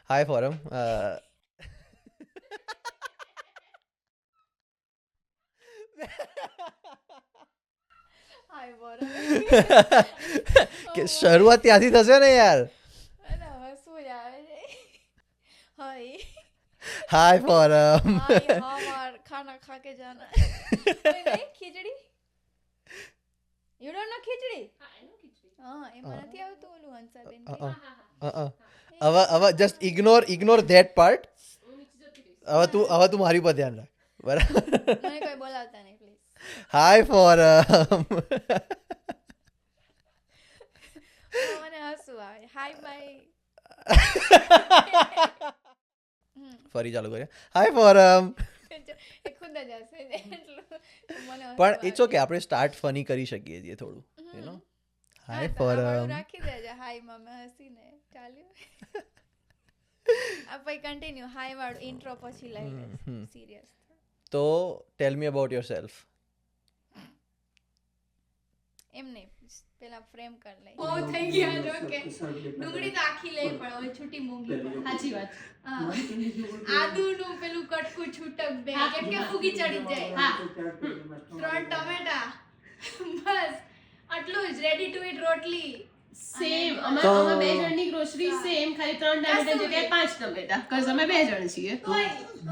Hi, Forum. હાય બોરા કે શરૂઆત ત્યાંથી થશે ને યાર. અરે હસવું જ આવે છે. હાય Hi, Forum. હાય હમાર ખાના ખા કે જાના ઓય નહીં ખીચડી યુ ડોન્ટ નો ખીચડી હા એમાં નથી આવતું ઓલું હંસાબેન કે હવે જસ્ટ ઇગ્નોર ધેટ પાર્ટ. હવે તું મારી પર ધ્યાન રાખ. બરાબર. મને કોઈ બોલાવતા નહીં પ્લીઝ. Hi forum. મને હસવું આવે. Hi bye. ફરી ચાલુ કરીએ. હાય ફોરમ. એ ખુદ જ હસે છે એટલું મને પણ ઇટ્સ ઓકે, આપણે સ્ટાર્ટ ફની કરી શકીએ છીએ થોડું, યુ નો. Hi forum. રાખી દેજે હાય માં મેં હસીને ચાલ્યું. આ પછી કન્ટિન્યુ હાય વાળું ઇન્ટ્રો પછી લઈ લેસ સિરિયસ. તો ટેલ મી અબાઉટ યોરસેલ્ફ. એમ નહીં પેલા ફ્રેમ કર લઈ. બહુ થઈ ગયા જો કે ડુંગળી તો આખી લઈ પણ હવે છૂટી મૂંગી પણ સાચી વાત. આદુનું પેલું કટકું છૂટક બે કેમ કે ફૂગી ચડી જાય. હા 3 ટમેટા બસ આટલું જ રેડી ટુ ઈટ રોટલી. સેમ અમે બે જણની ગ્રોસરી સેમ, ખાલી 3 ટમેટા જગ્યાએ 5 ટમેટા cuz અમે 2 જણ છીએ.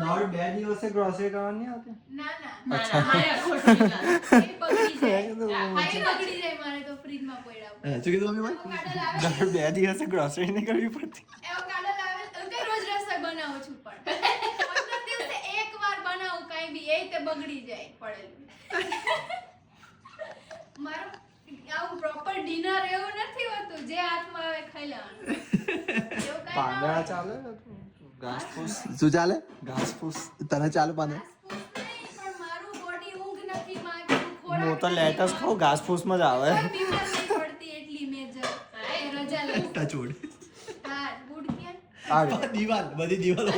દોઢ 2 દિવસે ગ્રોસરી કરવાની હતી. ના ના ના મારે ખોટું એ બગડી જાય. હાઈ બગડી જાય મારે તો ફ્રીજમાં પડ્યા. શું કીધું મમ્મી દોઢ 2 દિવસે ગ્રોસરી નહીં કરવી પડતી. એવોકાડો લાવે કઈ રોજ રસોઈ બનાવું છું પણ 15 દિવસે એકવાર બનાવું કાઈ બી એ તે બગડી જાય પડેલું. મારું આવું પ્રોપર ડિનર એવું નથી હોતું જે હાથમાં આવે ખાઈ લેવાનું. એવું કાઈ પાંદડા ચાલે ઘાસ ફૂસ શું ચાલે? ઘાસ ફૂસ તને ચાલુ પાંદડા? પણ મારું બોડી ઊંઘ નથી માંગતું. ખોરાક હું તો લેટસ ખાઉં ઘાસ ફૂસમાં જ આવે. કોઈ બીમાર નહીં પડતી એટલી મેજર રજા લઉં. ટચવુડ. હા ગુડ ક્યાં આ દિવાલ, બધી દિવાલો.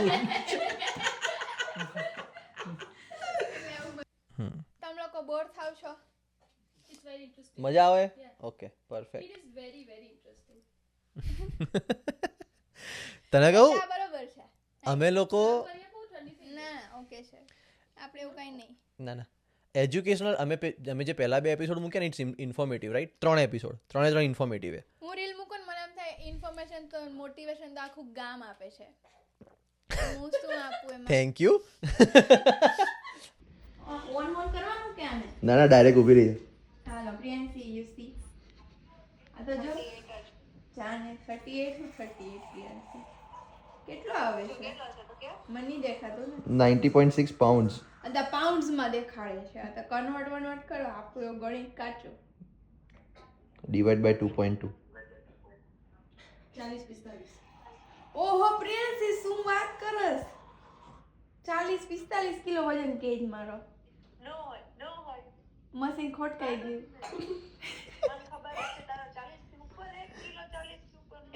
તમે લોકો બોર થાવ છો? It's very interesting. મજા આવે? Yeah. Okay, perfect. It is very very interesting. તને કહું, આ બરોબર છે. અમે લોકો અહીંયા બહુ ઠંડી થઈ ના ઓકે છે આપણે એવું કઈ નહીં. ના એજ્યુકેશનલ અમે જે પહેલા 2 એપિસોડ મૂક્યા ને it's informative, right? 3 episode, 3 informative છે. હું રીલ મૂકું ને મને એમ થાય ઇન્ફોર્મેશન તો મોટિવેશન તો આખું ગામ આપે છે. હું શું આપું એમાં? Thank you. ઓન કરવાનું કે આને? ના ડાયરેક્ટ ઊભી રહી. હાલો પ્રિયંસી યુ સી આ તો જો જાને 38 પ્રિયંસી કેટલો આવે છે મને નહીં દેખાતું ને 90.6 પાઉન્ડ્સ. આ તો પાઉન્ડ્સ માં દેખાડે છે. આ તો કન્વર્ટ કરો આપણો ગણિત કાચો. Divide by 2.2. 40-45. ઓહો પ્રિયંસી શું વાત કરસ? 40-45 કિલો વજન કેજ મારો. મશીન ખોટકાઈ ગયું.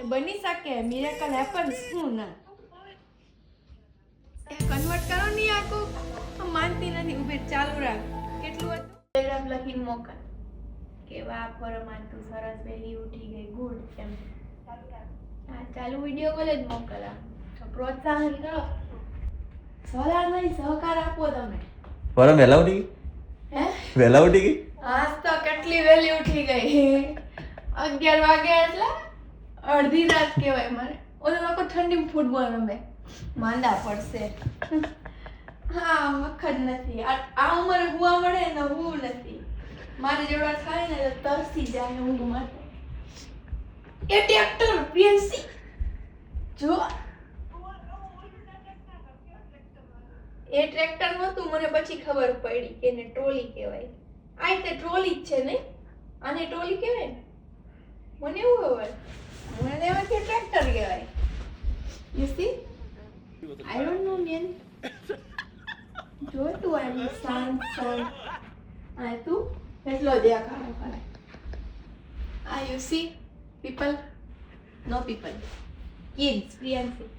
એ બની શકે મિરેકલ હેપન્સ. શું ના એ કન્વર્ટ કરો ની આખું માનતી નથી. ઉભી ચાલુ રાખ. કેટલું હતું? ટેલિગ્રામ લખીને મોકલ કે વાહ ફરમાન તું સરસ વહેલી ઉઠી ગઈ ગુડ એમ. હા ચાલુ વિડિયો કોલ જ મોકલા. પ્રોત્સાહન કરો. સલાહ નહીં સહકાર આપો તમે. ફોરમ વહેલા ઉઠી ગઈ? હે વહેલા ઉઠી ગઈ? આજ તો કેટલી વહેલી ઉઠી ગઈ. 11 વાગે એટલે અડધી રાત કહેવાય મારે. ઓલો લોકો ઠંડીમાં ફૂટબોલ રમે માંદા પડશે. હા વખત નથી આ ઉંમરે હુવા મળે ને હું નથી. મારી જેવડા થાય ને તો તરસી જાય ઊંઘ માટે. એ ટ્રેક્ટર પ્રિયંસી જો એ ટ્રેક્ટર નહોતું મને પછી ખબર પડી કે એને ટ્રોલી કહેવાય. આ તે ટ્રોલી જ છે નહીં? આને ટ્રોલી કહેવાય ને? મને એવું ખબર. મને એમાં કે ટ્રેક્ટર કહેવાય. You see I don't know man. જો તું એમ શાંત આ તું એટલો દેખાડો કરે. આ યુ સી પીપલ નો પીપલ કિડ્સ પ્રિયંસી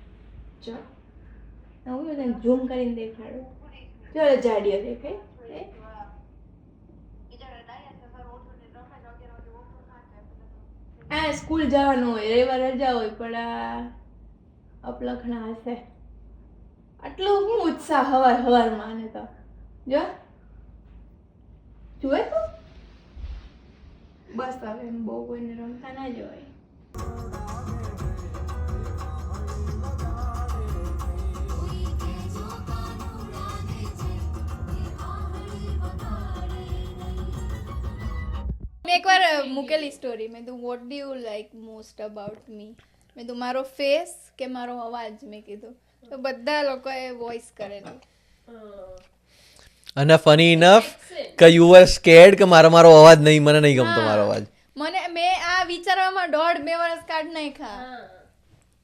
જો હું તને ઝૂમ કરીને દેખાડું. જો જાડીઓ દેખાય. આ સ્કૂલ જવાનું હોય રવિવાર રજા હોય પણ અપલખણા હશે. આટલો હું ઉત્સાહ હવાર માને તો જો જુએ તો બસ હવે એમ બહુ કોઈને રમતા ના જોવાય. મેં એકવાર મૂકેલી સ્ટોરી મેં તું what do you like most about me મેં તું મારો ફેસ કે મારો અવાજ મેં કીધું તો બધા લોકોએ વોઇસ કરેલું. અને ફની ઇનફ કે યુ વર સ્કેર્ડ કે મારો અવાજ નહીં, મને નહીં ગમતો મારો અવાજ. મેં આ વિચારવામાં 1.5-2 વર્ષ કાઢ નાખ્યા.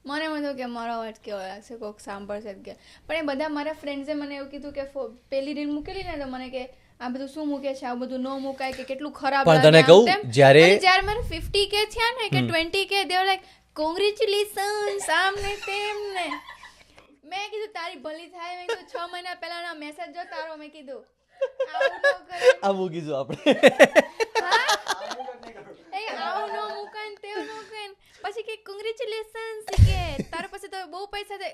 મને એમ હતું કે મારો અવાજ કેવો લાગશે, કોઈક સાંભળશે કે. પણ એ બધા મારા ફ્રેન્ડ્સે મને એવું કીધું કે પેલી રીલ મૂકેલી ને તો મને કે આ બધું શું મૂકે છે, આ બધું ન મુકાય કે કેટલું ખરાબ પણ તને કહું જ્યારે મને 50K થયા ને કે 20K દે વર લાઈક કોંગ્રેચ્યુલેશન્સ આમ ને તેમ ને. મેં કીધું તારી ભલી થાય. મેં કીધું 6 મહિના પહેલાનો મેસેજ જો તારો. મેં કીધું આવું ન કરે, આ મૂકીશું આપણે. આવું ન મુકાય ને તેવું ન મુકાય ને. પછી કે કોંગ્રેચ્યુલેશન્સ કે તારા પાસે તો બહુ પૈસા છે,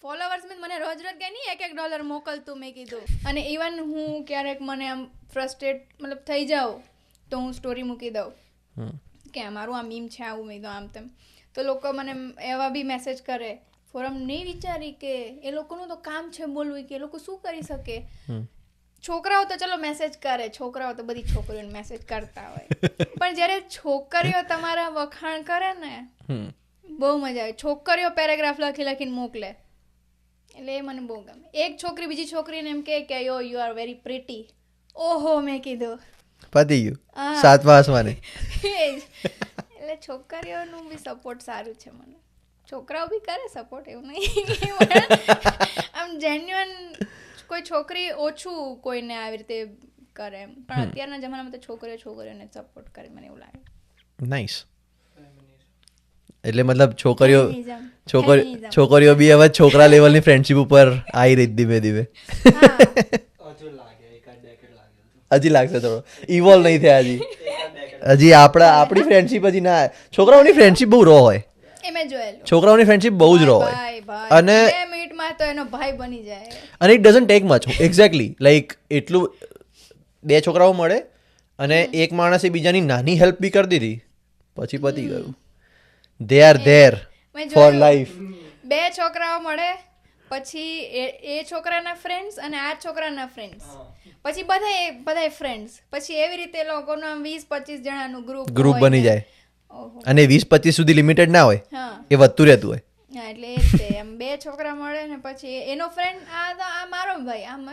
ફોલોવર્સ મને રોજ કે નહીં $1 મોકલતું. મેં કીધું અને ઇવન હું ક્યારેક મને આમ ફ્રસ્ટ્રેટ મતલબ થઈ જાઉં તો હું સ્ટોરી મૂકી દઉં કે મારું આ મીમ છે આવું. મેં તો આમ તેમ તો લોકો મને એવા બી મેસેજ કરે. ફોરમ નહીં વિચારી કે એ લોકોનું તો કામ છે બોલવું, કે એ લોકો શું કરી શકે. છોકરાઓ તો ચલો મેસેજ કરે, છોકરાઓ તો બધી છોકરીઓને મેસેજ કરતા હોય, પણ જ્યારે છોકરીઓ તમારા વખાણ કરે ને બહુ મજા આવે. છોકરીઓ પેરેગ્રાફ લખીને મોકલે એટલે એ મને બહુ ગમે. એક છોકરી બીજી છોકરીને એમ કે યો યુ આર વેરી પ્રિટી. ઓહો મેં કીધું પતી ગયું 7મા આસમાને. એટલે છોકરીઓનું બી સપોર્ટ સારું છે મને. છોકરાઓ બી કરે સપોર્ટ, એવું નહીં. આમ જેન્યુઅન કોઈ છોકરી ઓછું કોઈને આવી રીતે કરે એમ, પણ અત્યારના જમાનામાં તો છોકરીઓને સપોર્ટ કરે મને એવું લાગે. નાઇસ. એટલે મતલબ છોકરીઓ બી હવે છોકરા લેવલની ફ્રેન્ડશિપ ઉપર આવી રહી ધીમે ધીમે. હજી લાગશે થોડો ઇવોલ્વ નહીં થયા હજી આપણી ફ્રેન્ડશિપ હજી ના. છોકરાઓની ફ્રેન્ડશિપ બહુ રો હોય. છોકરાઓની ફ્રેન્ડશિપ બહુ જ રો હોય અને 2 મિનિટમાં તો એનો ભાઈ બની જાય. અને it doesn't take much. Exactly like એટલું 2 છોકરાઓ મળે અને એક માણસે બીજાની નાની હેલ્પ બી કરી દીધી પછી પતી ગયું. they are there for life. 2 છોકરાઓ મળે પછી એ છોકરાના ફ્રેન્ડ્સ અને આ છોકરાના ફ્રેન્ડ્સ પછી બધા ફ્રેન્ડ્સ પછી એવી રીતે લોકોનું 20-25 જણાનું ગ્રુપ બની જાય. અને 20-25 સુધી લિમિટેડ ના હોય, એ વધતું રહેતું હોય. હા એટલે એ છે એમ 2 છોકરા મળે ને પછી એનો ફ્રેન્ડ આ મારો ભાઈ આમ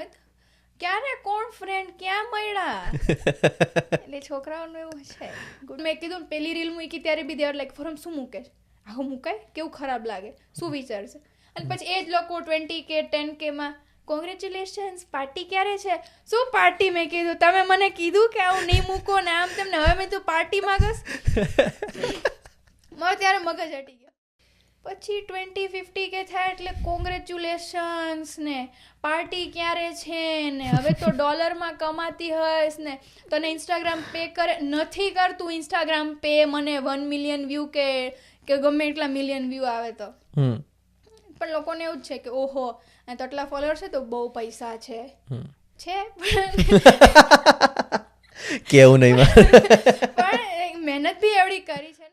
ક્યારે કોણ ફ્રેન્ડ ક્યાં મળ્યા. એટલે છોકરાઓનું એવું છે. મેં કીધું પેલી રીલ મૂકી ત્યારે બી દેવર લાઈક ફોરમ શું મૂકે છે, આવું મૂકાય, કેવું ખરાબ લાગે, શું વિચારશે. અને પછી એ જ લોકો 20K 10K માં કોંગ્રેચ્યુલેશન્સ પાર્ટી ક્યારે છે, શું પાર્ટી. મેં કીધું તમે મને કીધું કે આવું નહીં મૂકો ને આમ તેમને. હવે મેં તું પાર્ટી માંગસ મારે ત્યારે મગજ હટી ગયો. પછી 20-50K થાય એટલે કોંગ્રેચ્યુલેશન્સ ને પાર્ટી ક્યારે છે ને હવે તો $માં કમાતી હશ ને તને ઇન્સ્ટાગ્રામ પે કરે. નથી કરતું ઇન્સ્ટાગ્રામ પે મને 1 મિલિયન વ્યૂ કે ગમે એટલા મિલિયન વ્યૂ આવે તો. પણ લોકોને એવું જ છે કે ઓહો તો આટલા ફોલોઅર છે તો બહુ પૈસા છે કેવું નહીં. પણ મહેનત બી એવડી કરી છે.